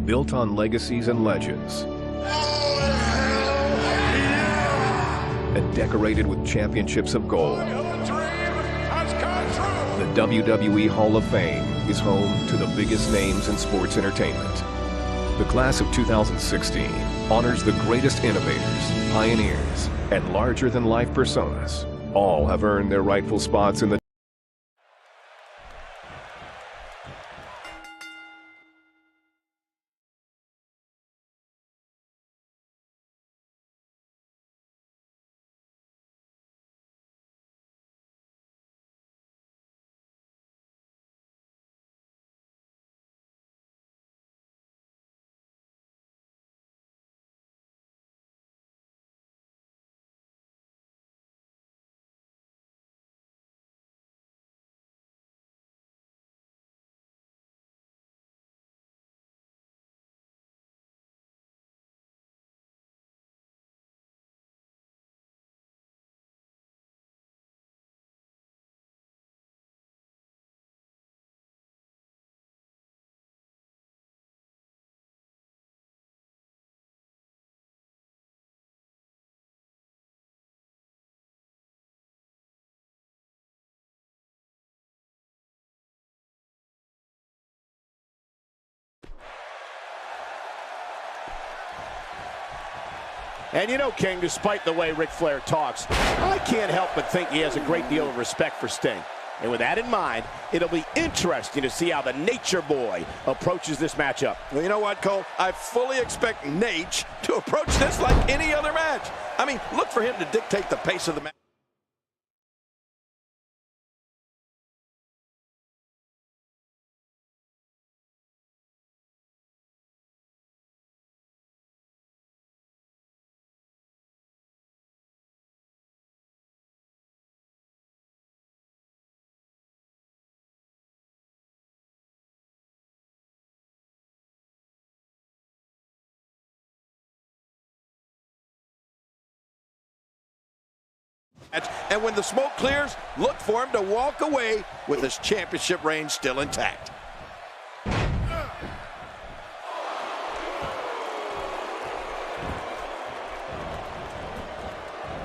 built on legacies and legends, and decorated with championships of gold. The WWE Hall of Fame is home to the biggest names in sports entertainment. The class of 2016 honors the greatest innovators, pioneers, and larger-than-life personas. All have earned their rightful spots in the And you know, King, despite the way Ric Flair talks, I can't help but think he has a great deal of respect for Sting. And with that in mind, it'll be interesting to see how the Nature Boy approaches this matchup. Well, you know what, Cole? I fully expect Nate to approach this like any other match. I mean, look for him to dictate the pace of the match. And when the smoke clears, look for him to walk away with his championship reign still intact.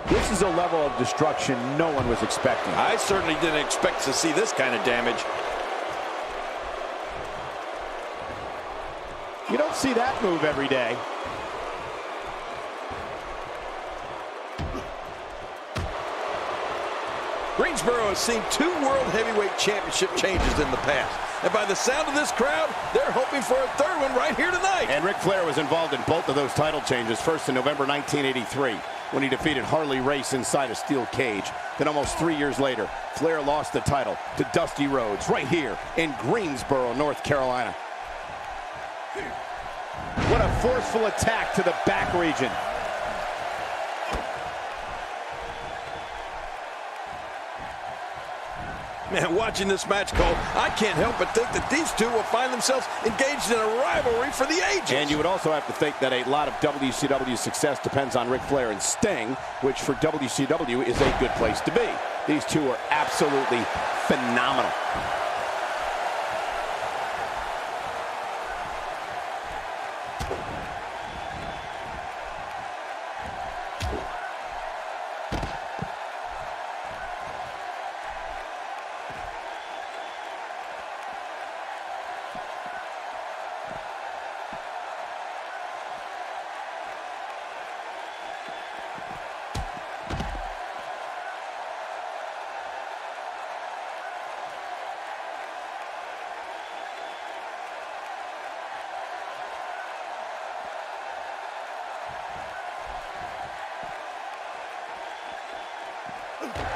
This is a level of destruction no one was expecting. I certainly didn't expect to see this kind of damage. You don't see that move every day. Greensboro has seen 2 World Heavyweight Championship changes in the past. And by the sound of this crowd, they're hoping for a 3rd one right here tonight. And Ric Flair was involved in both of those title changes, first in November 1983, when he defeated Harley Race inside a steel cage. Then almost 3 years later, Flair lost the title to Dusty Rhodes right here in Greensboro, North Carolina. What a forceful attack to the back region. Man, watching this match, Cole, I can't help but think that these two will find themselves engaged in a rivalry for the ages. And you would also have to think that a lot of WCW's success depends on Ric Flair and Sting, which for WCW is a good place to be. These two are absolutely phenomenal.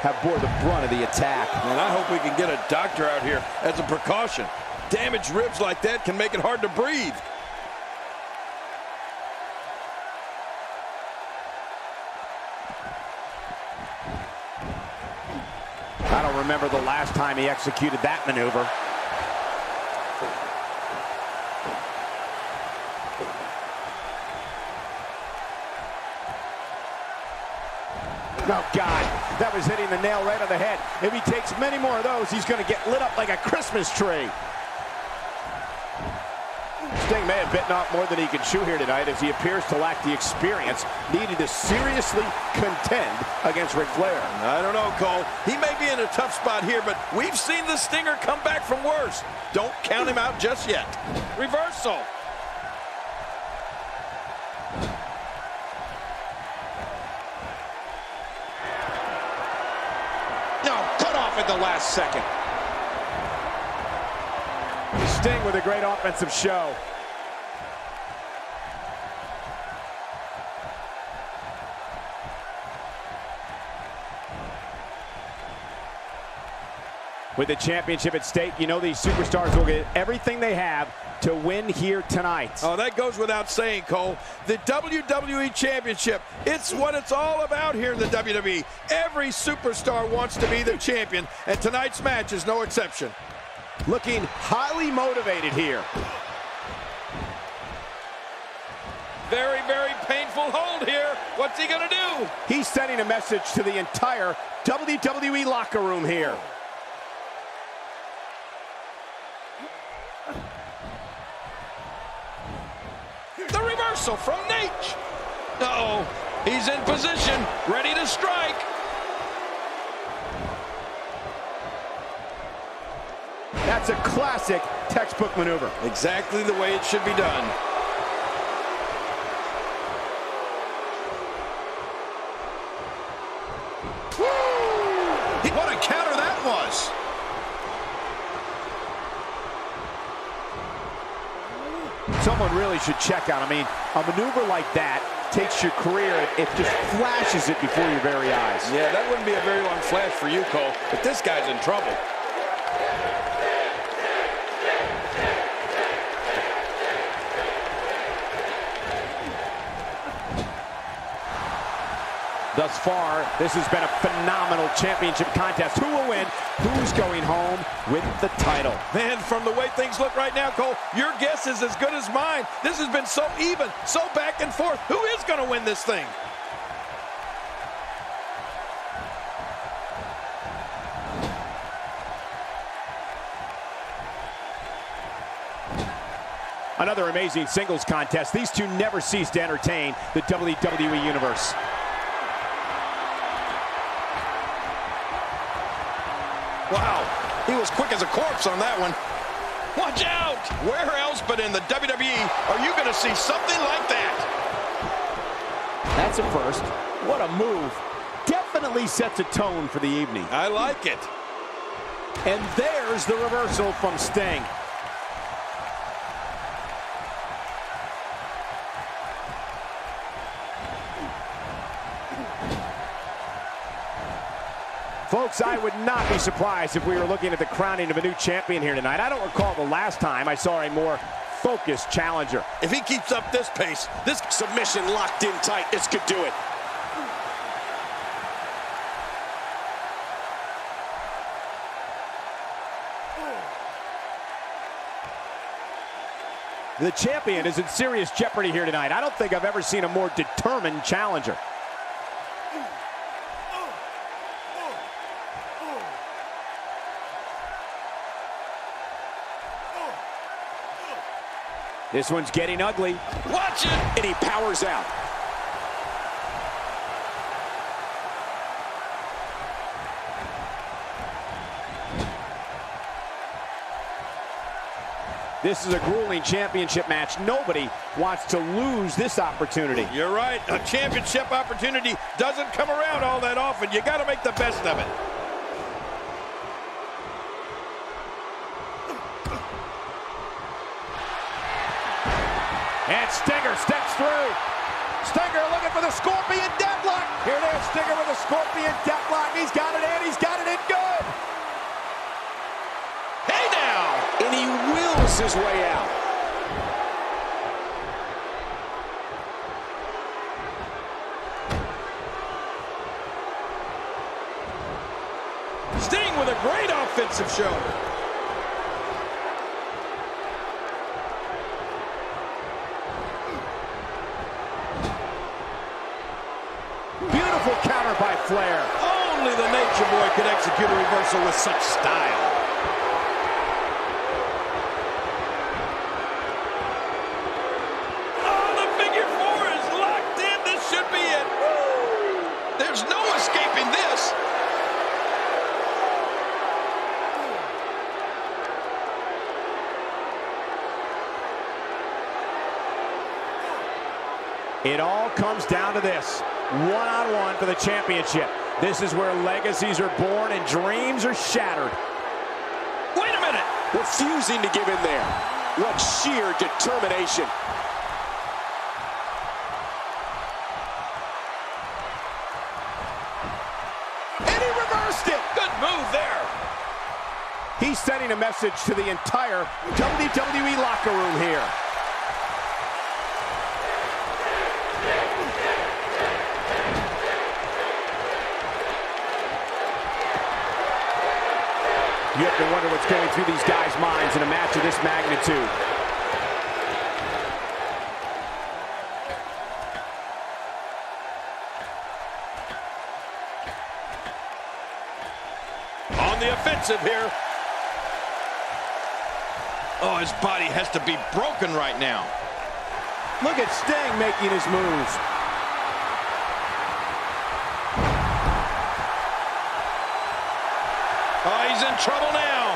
Have bore the brunt of the attack. And I hope we can get a doctor out here as a precaution. Damaged ribs like that can make it hard to breathe. I don't remember the last time he executed that maneuver. Oh, God, that was hitting the nail right on the head. If he takes many more of those, he's going to get lit up like a Christmas tree. Sting may have bitten off more than he can chew here tonight, as he appears to lack the experience needed to seriously contend against Ric Flair. I don't know, Cole. He may be in a tough spot here, but we've seen the Stinger come back from worse. Don't count him out just yet. Reversal. No, cut off at the last second. Sting with a great offensive show. With the championship at stake, you know these superstars will get everything they have to win here tonight. Oh, that goes without saying, Cole. The WWE Championship, it's what it's all about here in the WWE. Every superstar wants to be the champion, and tonight's match is no exception. Looking highly motivated here. Very, very painful hold here. What's he gonna do? He's sending a message to the entire WWE locker room here. The reversal from Nate. Uh-oh, he's in position, ready to strike. That's a classic textbook maneuver. Exactly the way it should be done. Woo! What a counter that was. Someone really should check out. I mean, a maneuver like that takes your career, it just flashes it before your very eyes. Yeah, that wouldn't be a very long flash for you, Cole, but this guy's in trouble. Thus far, this has been a phenomenal championship contest. Who will win? Who's going home with the title? Man, from the way things look right now, Cole, your guess is as good as mine. This has been so even, so back and forth. Who is going to win this thing? Another amazing singles contest. These two never cease to entertain the WWE Universe. Wow, he was quick as a corpse on that one. Watch out! Where else but in the WWE are you going to see something like that? That's a first. What a move. Definitely sets a tone for the evening. I like it. And there's the reversal from Sting. Folks, I would not be surprised if we were looking at the crowning of a new champion here tonight. I don't recall the last time I saw a more focused challenger. If he keeps up this pace, this submission locked in tight, this could do it. The champion is in serious jeopardy here tonight. I don't think I've ever seen a more determined challenger. This one's getting ugly. Watch it! And he powers out. This is a grueling championship match. Nobody wants to lose this opportunity. You're right. A championship opportunity doesn't come around all that often. You got to make the best of it. And Stinger steps through. Stinger looking for the Scorpion Deathlock. Here it is, Stinger with the Scorpion Deathlock. He's got it in, he's got it in good. Hey now! And he wills his way out. Sting with a great offensive show. Beautiful counter by Flair. Only the Nature Boy could execute a reversal with such style. could be it. There's no escaping this. It all comes down to this. One-on-one for the championship. This is where legacies are born and dreams are shattered. Wait a minute. Refusing to give in there. What sheer determination. And he reversed it. Good move there. He's sending a message to the entire WWE locker room here. You have to wonder what's going through these guys' minds in a match of this magnitude. On the offensive here. Oh, his body has to be broken right now. Look at Sting making his moves. Oh, he's in trouble now.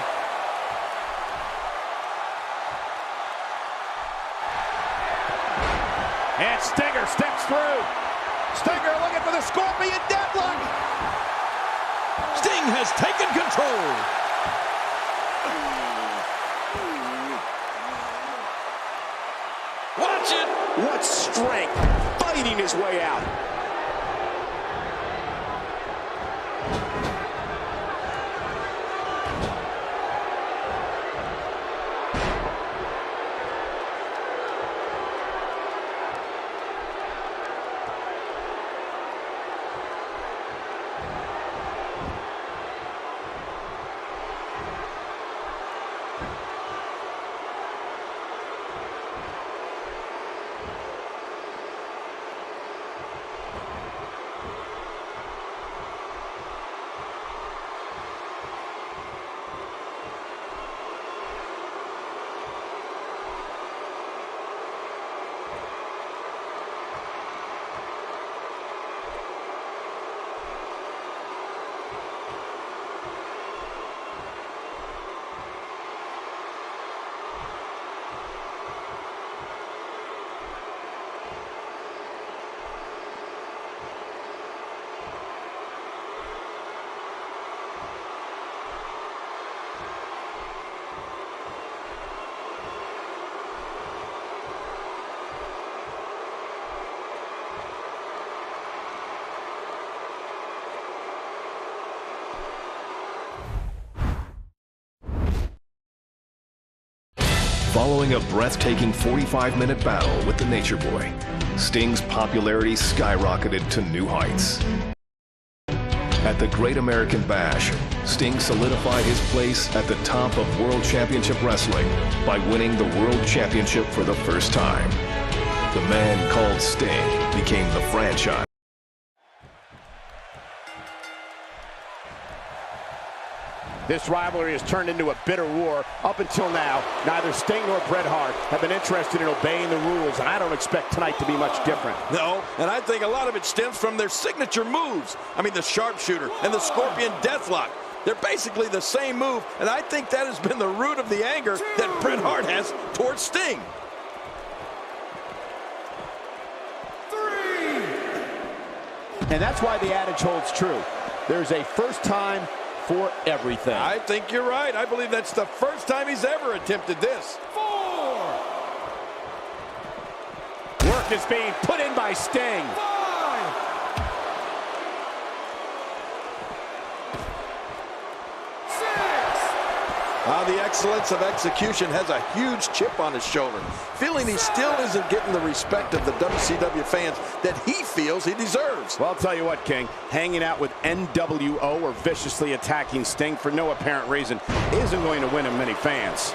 And Stinger steps through. Stinger looking for the Scorpion Deathlock. Sting has taken control. Watch it. What strength. Fighting his way out. Following a breathtaking 45-minute battle with the Nature Boy, Sting's popularity skyrocketed to new heights. At the Great American Bash, Sting solidified his place at the top of World Championship Wrestling by winning the World Championship for the first time. The man called Sting became the franchise. This rivalry has turned into a bitter war. Up until now, neither Sting nor Bret Hart have been interested in obeying the rules, and I don't expect tonight to be much different. No, and I think a lot of it stems from their signature moves. I mean, the sharpshooter and the Scorpion Deathlock. They're basically the same move, and I think that has been the root of the anger that Bret Hart has towards Sting. And that's why the adage holds true. There's a first time for everything. I think you're right. I believe that's the first time he's ever attempted this. Work is being put in by Sting. The excellence of execution has a huge chip on his shoulder, feeling he still isn't getting the respect of the WCW fans that he feels he deserves. Well, I'll tell you what, King, hanging out with NWO or viciously attacking Sting for no apparent reason isn't going to win him many fans.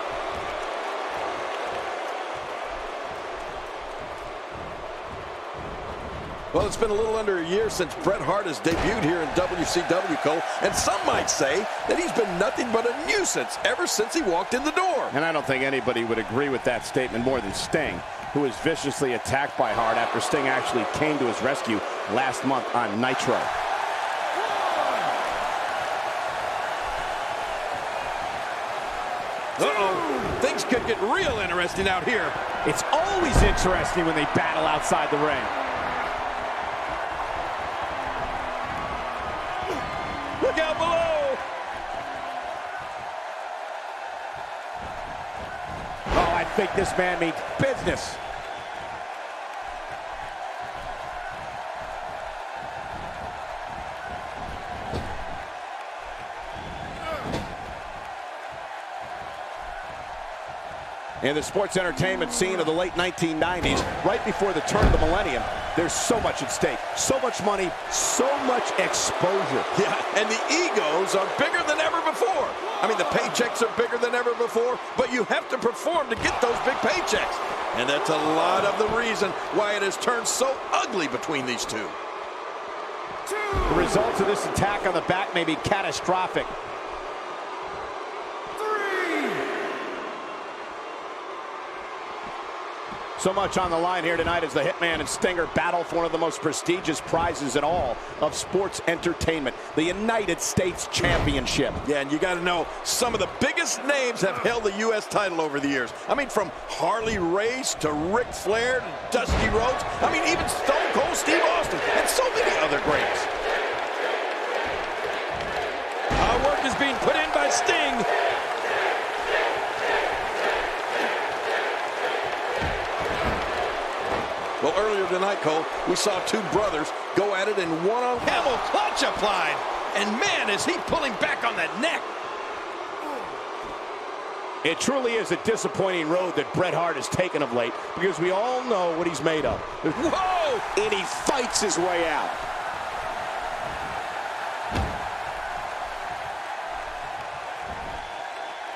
Well, it's been a little under a year since Bret Hart has debuted here in WCW, Cole, and some might say that he's been nothing but a nuisance ever since he walked in the door. And I don't think anybody would agree with that statement more than Sting. who was viciously attacked by Hart after Sting actually came to his rescue last month on Nitro. Uh-oh, things could get real interesting out here. It's always interesting when they battle outside the ring. Look out below. Oh, I think this man means business. In the sports entertainment scene of the late 1990s, right before the turn of the millennium, there's so much at stake, so much money, so much exposure. Yeah, and the egos are bigger than ever before. I mean, the paychecks are bigger than ever before, but you have to perform to get those big paychecks. And that's a lot of the reason why it has turned so ugly between these two. The results of this attack on the back may be catastrophic. So much on the line here tonight as the Hitman and Stinger battle for one of the most prestigious prizes in all of sports entertainment, the United States Championship. Yeah, and you got to know, some of the biggest names have held the U.S. title over the years. I mean, from Harley Race to Ric Flair to Dusty Rhodes. I mean, even Stone Cold Steve Austin and so many other greats. Our work is being put in by Sting. Well, earlier tonight, Cole, we saw two brothers go at it in one-on-one. Camel clutch applied. And man, is he pulling back on that neck. It truly is a disappointing road that Bret Hart has taken of late, because we all know what he's made of. Whoa! And he fights his way out.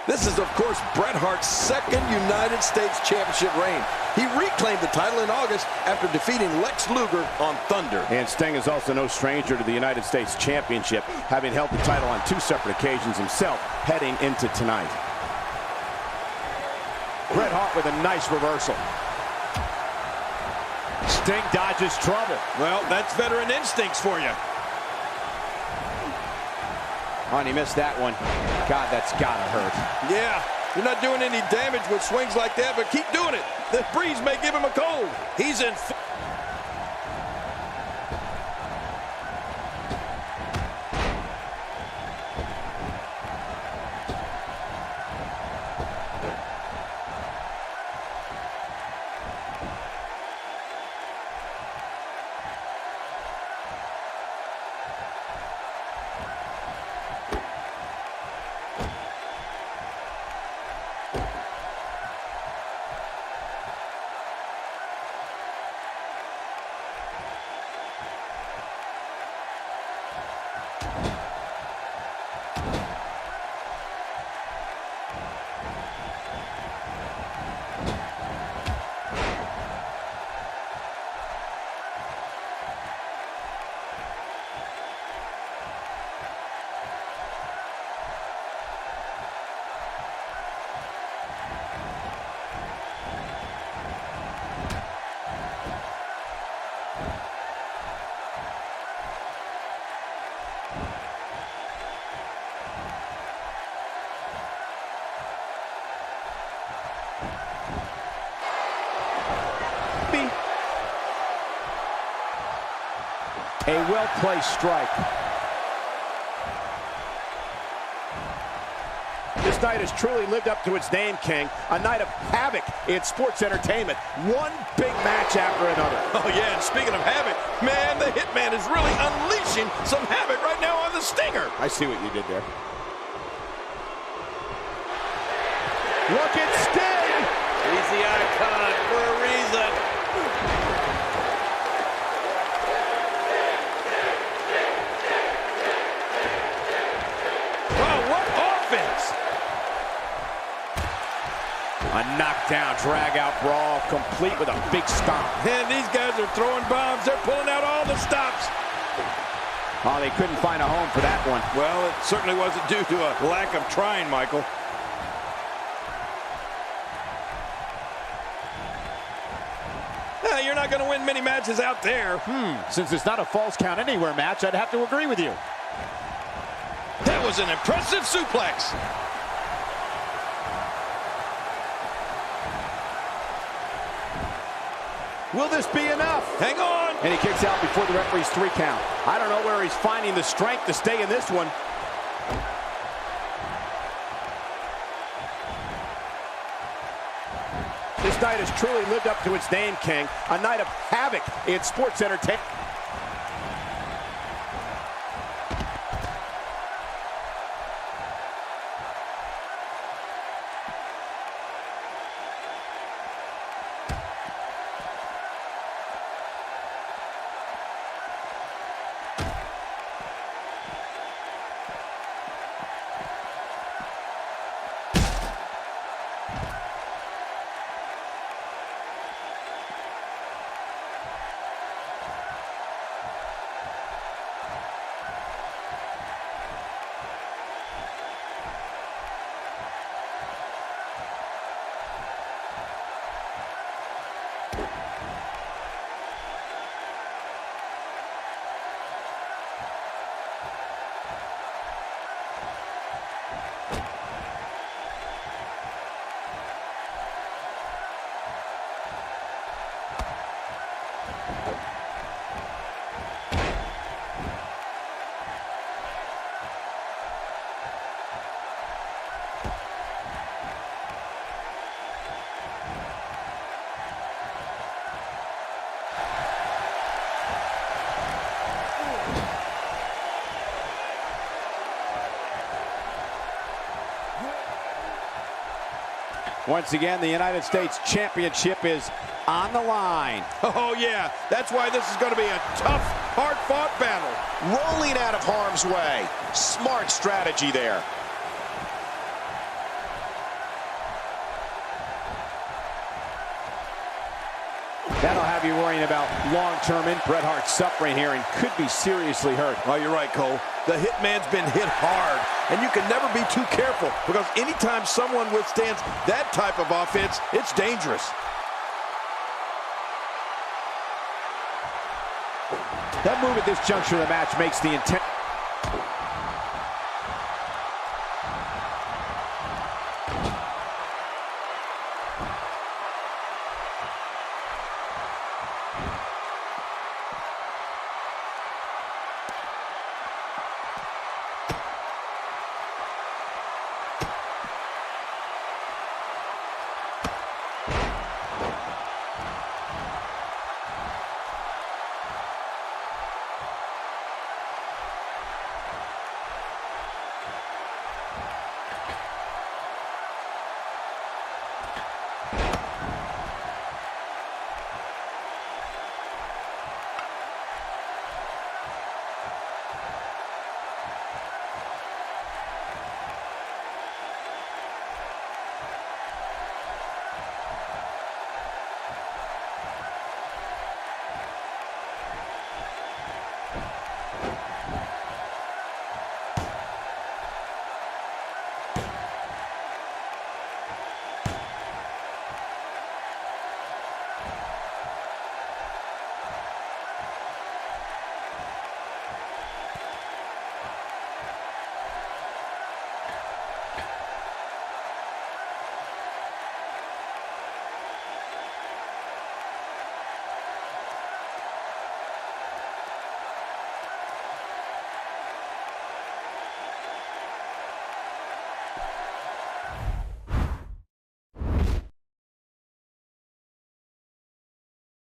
This is, of course, Bret Hart's second United States Championship reign. He reclaimed the title in August after defeating Lex Luger on Thunder. And Sting is also no stranger to the United States Championship, having held the title on two separate occasions himself heading into tonight. Bret Hart with a nice reversal. Sting dodges trouble. Well, that's veteran instincts for you. Oh, and he missed that one. God, that's gotta hurt. Yeah, you're not doing any damage with swings like that, but keep doing it. The breeze may give him a cold. He's in. A well-placed strike. This night has truly lived up to its name, King. A night of havoc in sports entertainment. One big match after another. Oh, yeah, and speaking of havoc, man, the Hitman is really unleashing some havoc right now on the Stinger. I see what you did there. Look at Sting! He's the icon for a reason. A knockdown, drag-out brawl, complete with a big stomp. And these guys are throwing bombs. They're pulling out all the stops. Oh, they couldn't find a home for that one. Well, it certainly wasn't due to a lack of trying, Michael. many matches out there. Since it's not a false count anywhere match, I'd have to agree with you. That was an impressive suplex. Will this be enough? Hang on. And he kicks out before the referee's 3 count. I don't know where he's finding the strength to stay in this one. This night has truly lived up to its name, King. A night of havoc in sports entertainment. Once again, the United States Championship is on the line. Oh, yeah. That's why this is going to be a tough, hard-fought battle. Rolling out of harm's way. Smart strategy there. That'll have you worrying about long-term Bret Hart suffering here and could be seriously hurt. Oh, you're right, Cole. The hitman's been hit hard, and you can never be too careful because anytime someone withstands that type of offense, it's dangerous. That move at this juncture of the match makes the intent.